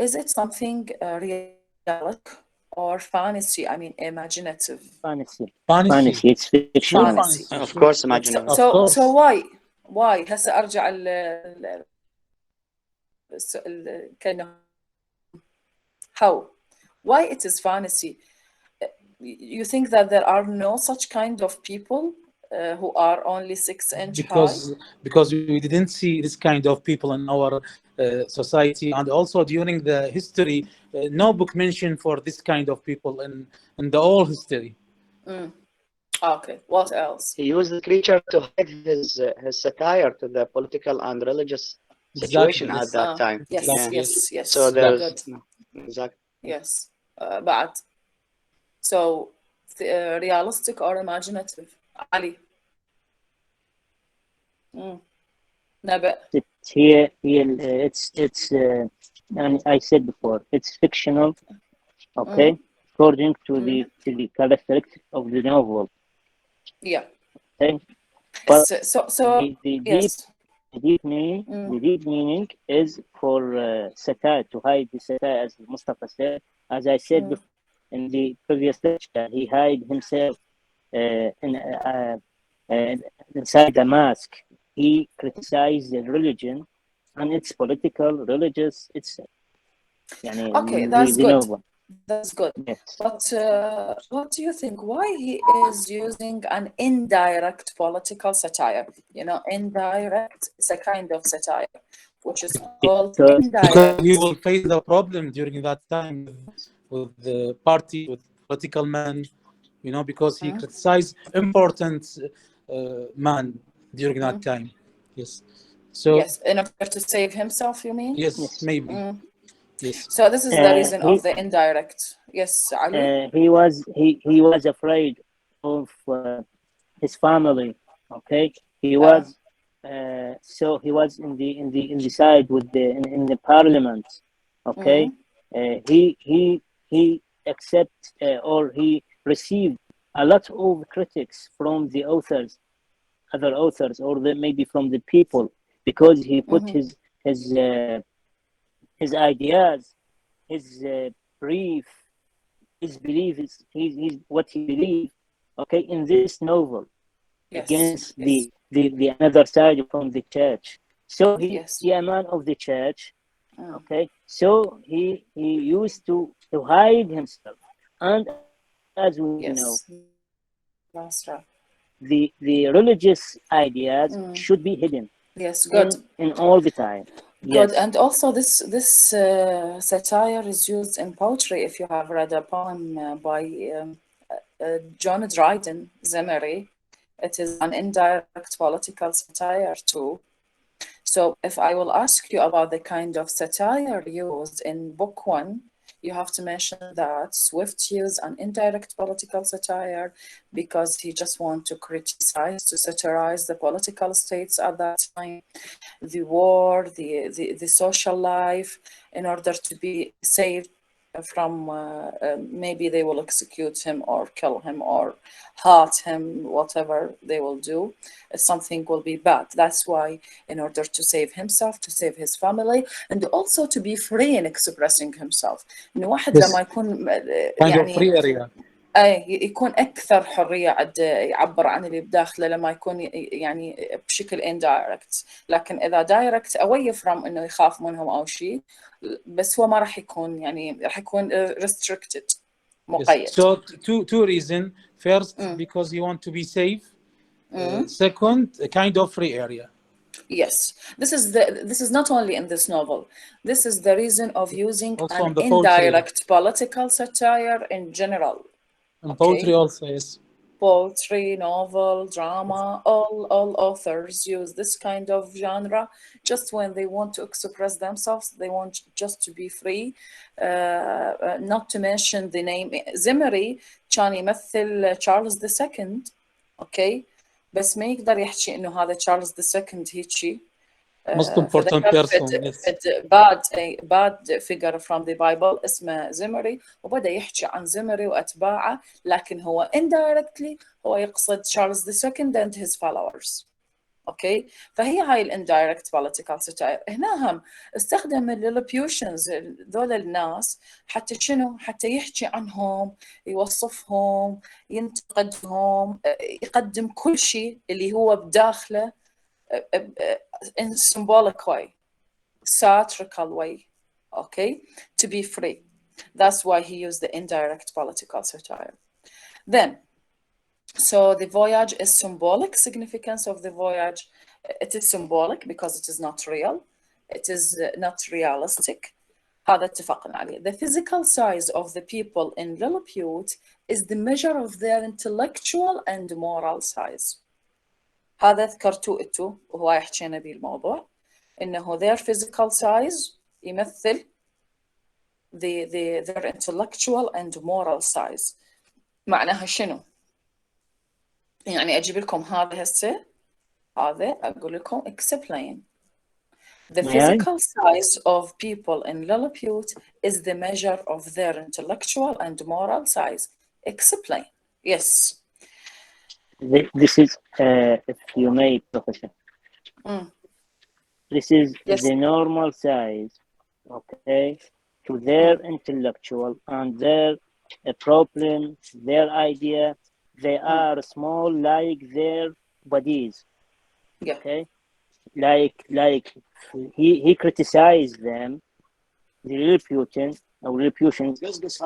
is it something realistic or fantasy? I mean imaginative. Fantasy. Fantasy. It's fictional. Fantasy. Of course, imaginative. So why هسه ارجع كأنه how why it is fantasy? You think that there are no such kind of people who are only 6 inches high? Because we didn't see this kind of people in our society, and also during the history, no book mentioned for this kind of people in the whole history. Okay, what else? He used literature to hide his satire to the political and religious situation Exactly. at that time. Yes, Exactly. yes, yes. So there's Good. exactly. Yes. بعد. So, realistic or imaginative? Ali. نبأ. It's here. And I said before, it's fictional. Okay, according to the characteristics of the novel. Yeah. Okay, but So the yes. deep meaning is for satire, to hide the satire, as Mustafa said. As I said before in the previous lecture, he hid himself inside the mask. He criticized the religion and its political, religious, itself. Okay, that's good. novel. That's good. Yes. But what do you think? Why he is using an indirect political satire? You know, indirect, it's a kind of satire, which is called indirect. Because he will face the problem during that time with the party, with political man, you know, because he criticized important man during that time. Yes. So yes, in order to save himself, you mean? yes, maybe. Yes. So this is the reason of the indirect. Yes, Ali. He was afraid of his family. Okay, he was so he was in the side with in the parliament. Okay, he accept or he received a lot of critics from the authors, other authors, or maybe from the people, because he put his ideas, his brief, his beliefs, his what he believes, okay, in this novel, against the another side from the church. So he a man of the church, okay. So he used to hide himself, and as we know, that's right. The religious ideas should be hidden. Yes, good. In all the time. Good, Yes. and also this satire is used in poetry. If you have read a poem by John Dryden, Zimmery, it is an indirect political satire too. So if I will ask you about the kind of satire used in book 1, you have to mention that Swift used an indirect political satire because he just wanted to criticize, to satirize the political states at that time, the war, the social life, in order to be saved from maybe they will execute him or kill him or hurt him, whatever they will do, something will be bad. That's why, in order to save himself, to save his family, and also to be free in expressing himself. إنه واحد لما يكون يعني يكون أكثر حرية عد يعبر عن اللي بداخله لما يكون يعني بشكل indirect. لكن إذا direct away from إنه يخاف منهم أو شيء، بس هو ما راح يكون يعني راح يكون restricted مقيد. Yes. So two reasons. First, because you want to be safe. Second, a kind of free area. Yes, this is not only in this novel. This is the reason of using also an indirect political satire in general. And poetry also, yes. Poetry, novel, drama, all authors use this kind of genre just when they want to express themselves. They want just to be free. Not to mention the name. Zimmery كان يمثل تشارلز II. Okay. بس ما يقدر يحكي إنه هذا تشارلز II هيجي. Most important person. bad figure from the Bible اسمه زمري وبدأ يحكي عن زمري وأتباعه لكن هو indirectly هو يقصد تشارلز II and his followers. اوكي فهي هاي الاندايركت political satire. هنا هم استخدم الليلوبيوشنز ذول الناس حتى شنو؟ حتى يحكي عنهم، يوصفهم، ينتقدهم، يقدم كل شيء اللي هو بداخله in symbolic way, satirical way, okay, to be free. That's why he used the indirect political satire. Then, so the voyage is symbolic. Significance of the voyage, it is symbolic because it is not real. It is not realistic. هذا اتفقنا عليه. The physical size of the people in Lilliput is the measure of their intellectual and moral size. هذا ذكرتوه انتوا وهو حكينا به الموضوع انه their physical size يمثل their intellectual and moral size. معناها شنو؟ يعني اجيب لكم هذا هسه، هذا اقول لكم explain. The physical size of people in Lilliput is the measure of their intellectual and moral size. Explain. Yes. This is, if you may, Professor. This is the normal size, okay, to their intellectual and their problem, their idea. They are small like their bodies. Okay, like he criticized them, the Lilliputians,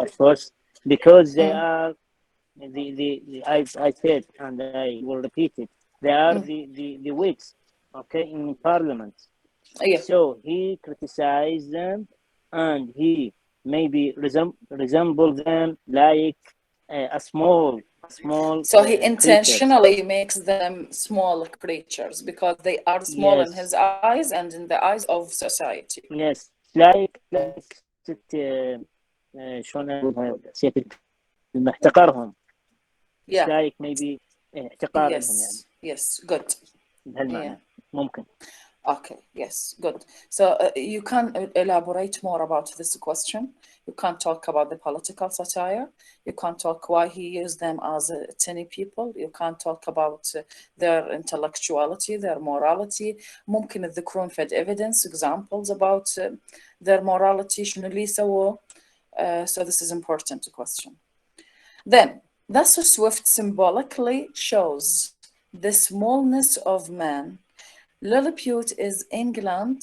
of course, because they are I said, and I will repeat it, they are the wits, okay, in parliament. So he criticized them, and he maybe resemble them like a small. So he intentionally makes them small creatures because they are small in his eyes and in the eyes of society. Yes, like شلون اقولها، احتقارهم. like maybe احتقار لهم يعني. Yes, good. بهالمعنى ممكن. Okay, yes, good. So you can elaborate more about this question. You can talk about the political satire. You can talk why he used them as tiny people. You can talk about their intellectuality, their morality. ممكن تذكرون فد evidence, examples about their morality. شنو اللي سووا. So this is important question. Then, thus Swift symbolically shows the smallness of man. Lilliput is England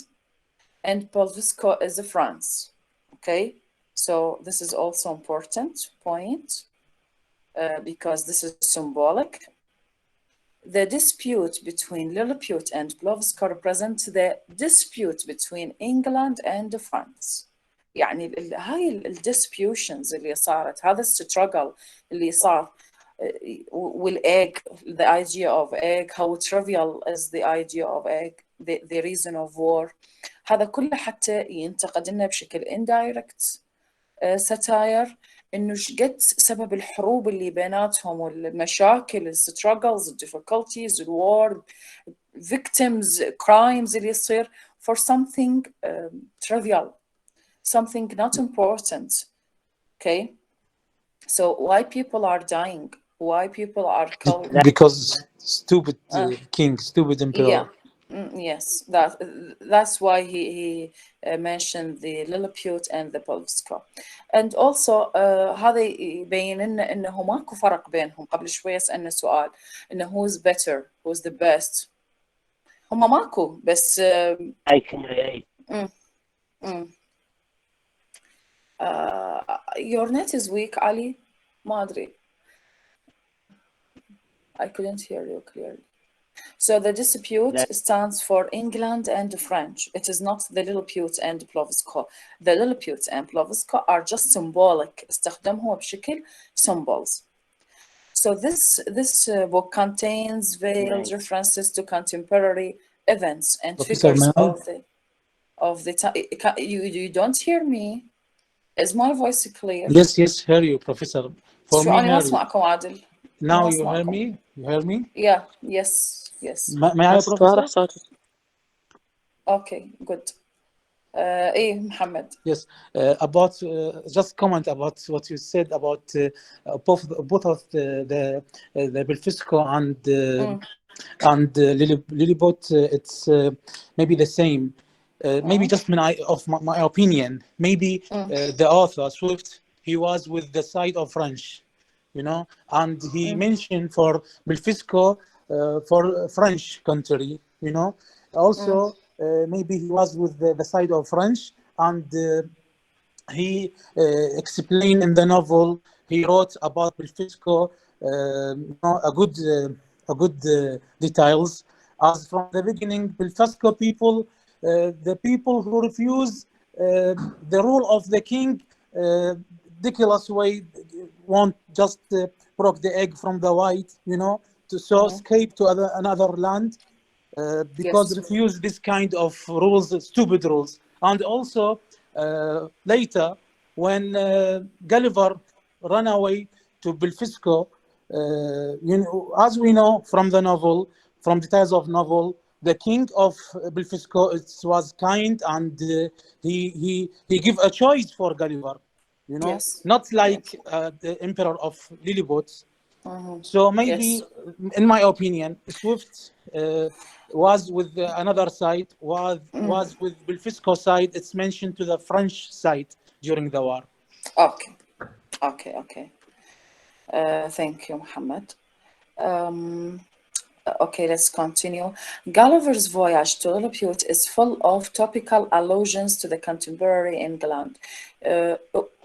and Polvisco is France. Okay, so this is also important point because this is symbolic. The dispute between Lilliput and Polvisco represents the dispute between England and France. يعني هاي الديسبيوشنز اللي صارت، هذا الستراجل اللي صار والegg, the idea of egg, how trivial is the idea of egg, the reason of war. هذا كله حتى ينتقد لنا بشكل indirect satire انه شقد سبب الحروب اللي بيناتهم والمشاكل struggles, difficulties, war, victims, crimes اللي يصير for something trivial, something not important. Okay, so why people are dying, why people are killed? Because stupid king, stupid emperor. Yes, that's why he mentioned the Lilliput and the Polvisco. And also هذا يبين لنا انه ماكو فرق بينهم. قبل شويه سالنا سؤال انه who's better, who's the best. هم ماكو بس I can relate. Your net is weak, Ali. ما أدري. I couldn't hear you clearly. So the dispute stands for England and French. It is not the Lilliput and Polvisco. The Lilliput and Polvisco are just symbolic. استخدمهم بشكل symbols. So this book contains veiled references to contemporary events and figures of the time. You don't hear me? Is my voice clear? Yes, hear you, Professor. For me, أنا ما أسمعكم عادل. Now you hear me? You hear me? Yeah, yes. May I, Professor? Okay, good. Muhammad. Yes, about just comment about what you said about both of the Belfisco and Lilliput. It's maybe the same. Maybe just my opinion. Maybe the author Swift, he was with the side of French, you know, and he mentioned for Belfisco for French country, you know. Also, maybe he was with the side of French, and he explained in the novel he wrote about Belfisco, you know, a good details. As from the beginning, Belfisco people, the people who refuse the rule of the king ridiculous way won't just broke the egg from the white, you know, to so escape to another land because Yes. refuse this kind of rules, stupid rules. And also later when Gulliver ran away to Belfisco, you know, as we know from the novel, from details of novel, the king of Belfisco was kind and he gave a choice for Gulliver, you know, Yes. not like Yes. the emperor of Lilliput. Mhm. So maybe, Yes. in my opinion, Swift was with another side, was with Belfisco side. It's mentioned to the French side during the war. Okay. Okay. Thank you, Muhammad. Okay, let's continue. Gulliver's Voyage to Lilliput is full of topical allusions to the contemporary England.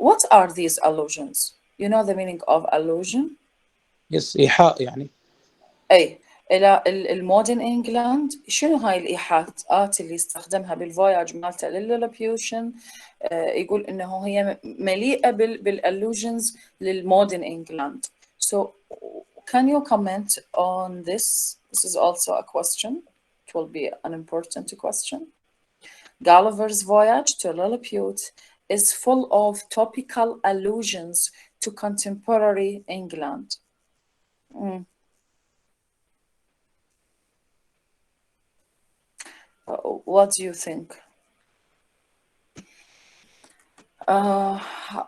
What are these allusions? You know the meaning of allusion? Yes, إيحاء يعني. أي إلى المودرن إنجلاند. شنو هاي الإيحاءات اللي استخدمها بالفوياج مالته للليلبيوشن؟ يقول إنه هي مليئة بالالlusions للمودرن إنجلاند. So can you comment on this? This is also a question. It will be an important question. Gulliver's Voyage to Lilliput is full of topical allusions to contemporary England. What do you think?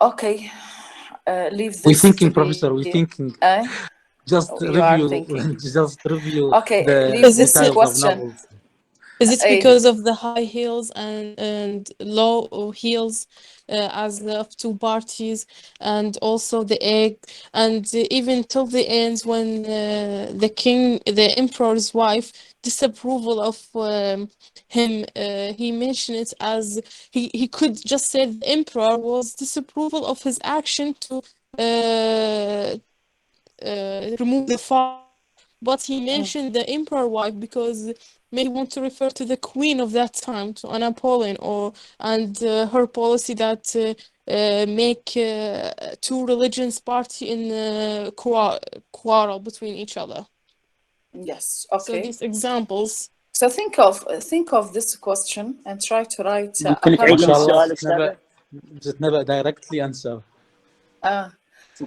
Okay, leave this. We're thinking, Professor. We're thinking. Just you are review. thinking. Just review. Okay, leave the this details question. of novels. Is it because of the high heels and low heels as of two parties, and also the egg, and even till the end when the emperor's wife disapproval of him, he mentioned it as he could just say the emperor was disapproval of his action to remove the fire. But he mentioned the emperor wife because may want to refer to the queen of that time, to Napoleon, and her policy that make two religions party in quarrel between each other. Yes. Okay. So these examples. So think of this question and try to write a ممكن تعيد paragraph. السؤال أستاذة؟ Just never directly answer.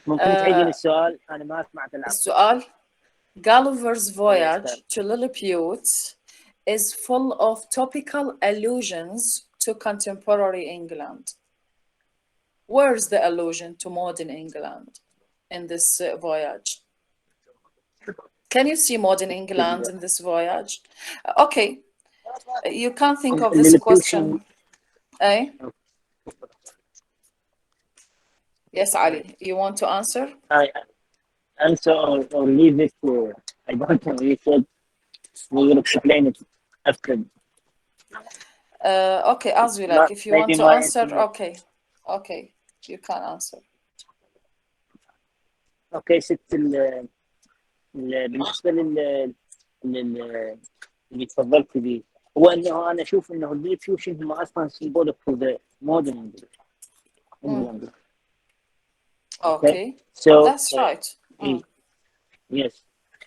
ممكن تعيدين السؤال؟ أنا ما سمعت السؤال. Gulliver's Voyage to Lilliput is full of topical allusions to contemporary England. Where's the allusion to modern England in this voyage? Can you see modern England in this voyage? Okay, you can't think of this question. Eh? Yes, Ali, you want to answer? I answer or leave it to, I don't know, you said we will explain it after. Okay, as you like. If you want to answer, okay, you can answer. اوكي ست بالنسبه اللي تفضلت به، هو انه انا اشوف انه الفيوشن هم اصلا symbolic to the modern England. Okay. So that's right. Yes,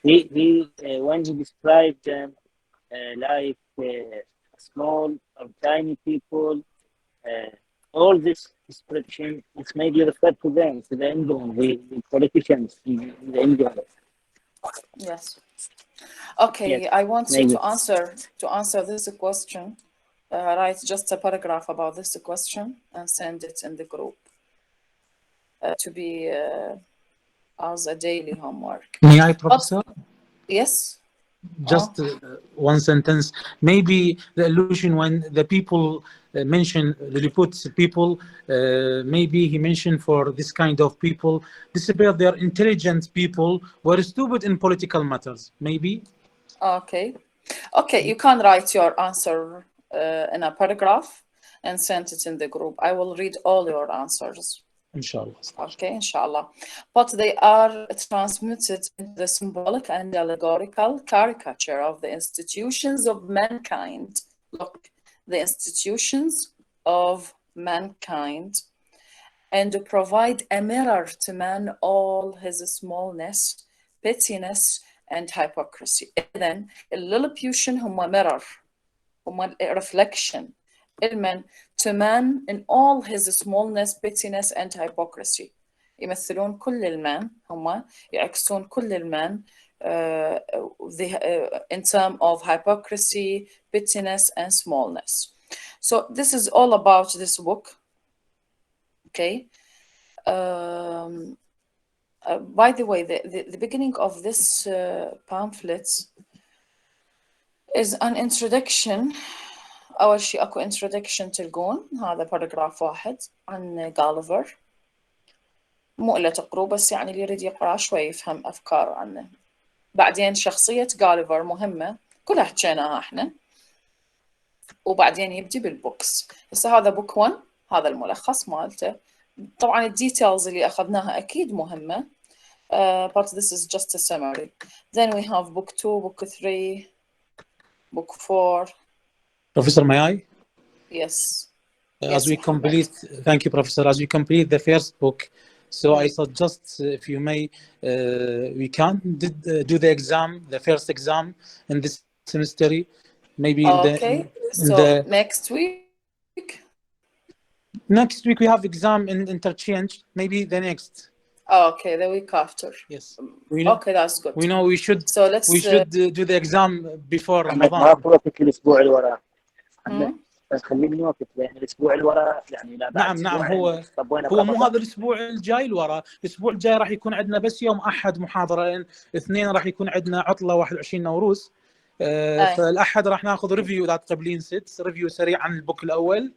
he when he described them like small or tiny people, all this description is maybe referred to them, to the England, the politicians in the England. Yes. Okay, yes. I want you to answer this question. Write just a paragraph about this question and send it in the group to be as a daily homework. May I, Professor? Yes. Just one sentence. Maybe the illusion when the people mention Lilliput's people, maybe he mentioned for this kind of people, disappear their intelligent people were stupid in political matters. Maybe. Okay. Okay, you can write your answer in a paragraph and send it in the group. I will read all your answers. Inshallah. Okay, inshallah. But they are transmuted into the symbolic and allegorical caricature of the institutions of mankind. Look, the institutions of mankind and provide a mirror to man all his smallness, pettiness, and hypocrisy. إذن Lilliputian هم mirror, هم reflection. المن to man in all his smallness, pettiness, and hypocrisy. يمثلون كل المان، هم يعكسون كل المان in terms of hypocrisy, pettiness, and smallness. So this is all about this book. Okay. By the way, the beginning of this pamphlet is an introduction. أول شيء أكو introduction تلقون، هذا paragraph واحد عن جاليفر، مو إلا تقروا بس يعني اللي يريد يقرأ شوي يفهم أفكار عنه. بعدين شخصية جاليفر مهمة كلها حكيناها احنا، وبعدين يبدي بالبوكس. هسه هذا بوك 1، هذا الملخص مالته. طبعا الديتيلز اللي أخذناها أكيد مهمة. But this is just a summary. Then we have book 2, book 3, book 4. Professor, may I? Yes. As we complete, thank you, Professor. As we complete the first book, so I suggest, if you may, we can do the exam, the first exam in this semester, maybe okay. So next week. Next week we have exam in interchange. Maybe the next. Okay, the week after. Yes. Okay, that's good. We know we should. So let's. We should do the exam before Ramadan. ما توقف الأسبوع اللي وراه. بس خلينا نوقف لأن الأسبوع اللي وراه يعني لا بعد. نعم هو مو هذا الأسبوع الجاي اللي وراه، الأسبوع الجاي راح يكون عندنا بس يوم أحد محاضرة، لأن اثنين راح يكون عندنا عطلة 21 نوروز. فالأحد راح ناخذ ريفيو إذا تقبلين ريفيو سريع عن البوك الأول.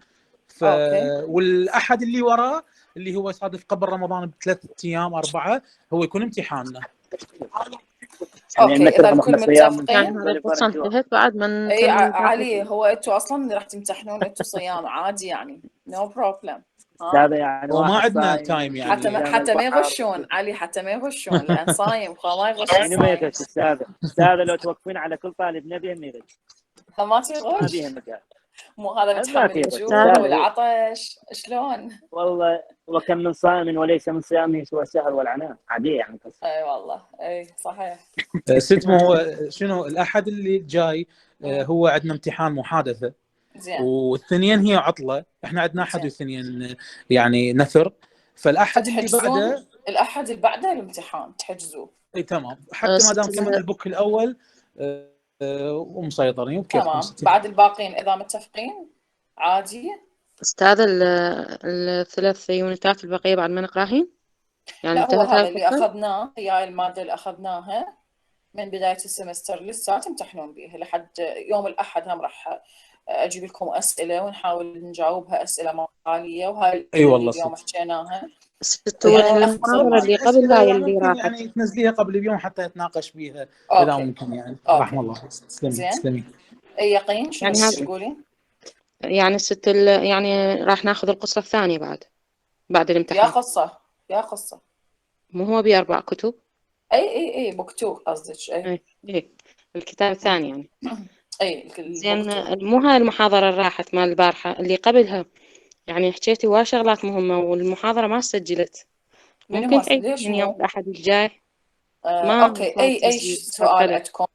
والأحد اللي وراه اللي هو صادف قبل رمضان ب3 أيام 4 هو يكون امتحاننا. اوكي اذا الكل متفقين يعني هذا الفصل انتهت بعد ما اي علي، هو انتوا اصلا راح تمتحنون انتوا صيام عادي يعني نو بروبلم. هذا يعني وما عندنا تايم يعني حتى ما يغشون علي، حتى ما يغشون لان صايم فما يغش. يعني ما يغش استاذه لو توقفين على كل طالب نبي ما يغش. ما تغش مو هذا متحمل الجوع والعطش شلون؟ والله وكم من صائم وليس من صيامه سوى السهر والعناء، عاديه يعني قصه. اي والله اي صحيح. ست ما هو شنو الاحد اللي جاي هو عندنا امتحان محادثه زين، والثنين هي عطله، احنا عندنا احد واثنين يعني نثر، فالاحد اللي بعده الاحد اللي بعده الامتحان تحجزوه. اي تمام، حتى ما دام كملنا البوك الاول ومسيطرين تمام. بعد الباقين اذا متفقين عادي. استاذ الثلاث يونتات البقيه بعد ما نقراهن يعني لا هو هذا اللي اخذناه، هي الماده اللي اخذناها من بدايه السمستر لسه تمتحنون بيها لحد يوم الاحد. هم راح اجيب لكم اسئله ونحاول نجاوبها اسئله مقاليه، وهاي اي والله اليوم حكيناها. المحاضره اللي قبل هاي اللي راحت يعني تنزليها قبل اليوم حتى نتناقش بيها اذا ممكن يعني. رحم الله. تسلمي. اي يقين. شنو يعني تقولين؟ يعني يعني راح ناخذ القصه الثانيه بعد الامتحان. يا قصه مو هو ب4 كتب؟ اي بوك 2 قصدك؟ اي الكتاب الثاني يعني. اي زين مو هاي المحاضره اللي راحت مال البارحه اللي قبلها يعني حكيتي وايد شغلات مهمه والمحاضره ما سجلت، ممكن تعيد من يوم الاحد الجاي؟ اوكي. اي سؤال عندكم،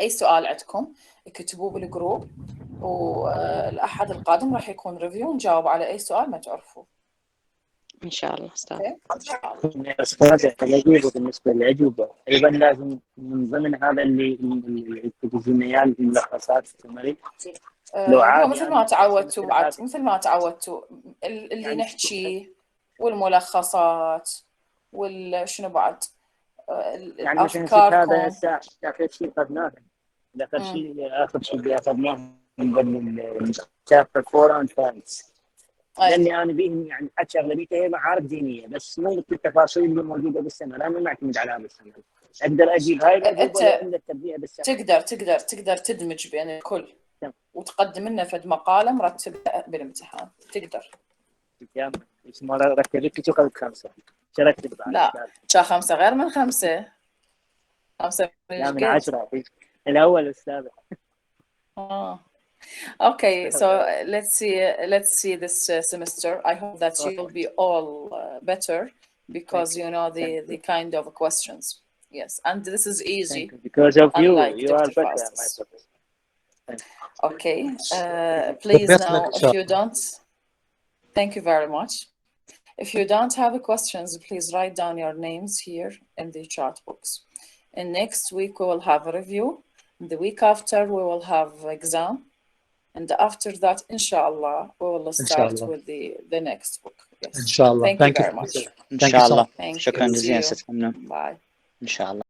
اي سؤال عندكم اكتبوه بالجروب، والاحد القادم راح يكون ريفيو نجاوب على اي سؤال ما تعرفوه ان شاء الله. استاذ استاذ يجيبوا بالنسبه للاجوبه ايضا لازم من ضمن هذا اللي التلفزيونيات الملخصات السمري لو عاد مثل ما تعودتوا بعد مثل ما تعودتوا اللي يعني نحكي والملخصات والشنو بعد يعني الافكار. هذا اخر شيء اخذناه، اخر شيء اخذناه من ضمن شابتر 4 and 5 لاني انا بيهم يعني حتى اغلبيتها هي معارف دينيه بس مو مثل التفاصيل اللي موجوده بالسنه، لانه ما اعتمد على هذا السنه. اقدر اجيب هاي انت تقدر تدمج بين الكل وتقدم لنا فد مقاله مرتبه بالامتحان. تقدر اسمه رتبت قبل 5 شاركت بعد. لا 5 غير من 5 من 10 الاول استاذ. Okay, so let's see this semester. I hope that you will be all better because you know the kind of questions. Yes, and this is easy. Because of you, unlike you are Dr. better, my Faustus. professor. Okay, please best now, lecture. if you don't, thank you very much. If you don't have questions, please write down your names here in the chat box. And next week we will have a review. And the week after we will have exam. And after that, inshallah, we will start Inshallah. with the next book. Yes. Inshallah. Thank you Thank you, very much. Professor. Thank you so inshallah much. Thank شكرا you. See جزيلا you. ست ممنون Bye. ان شاء الله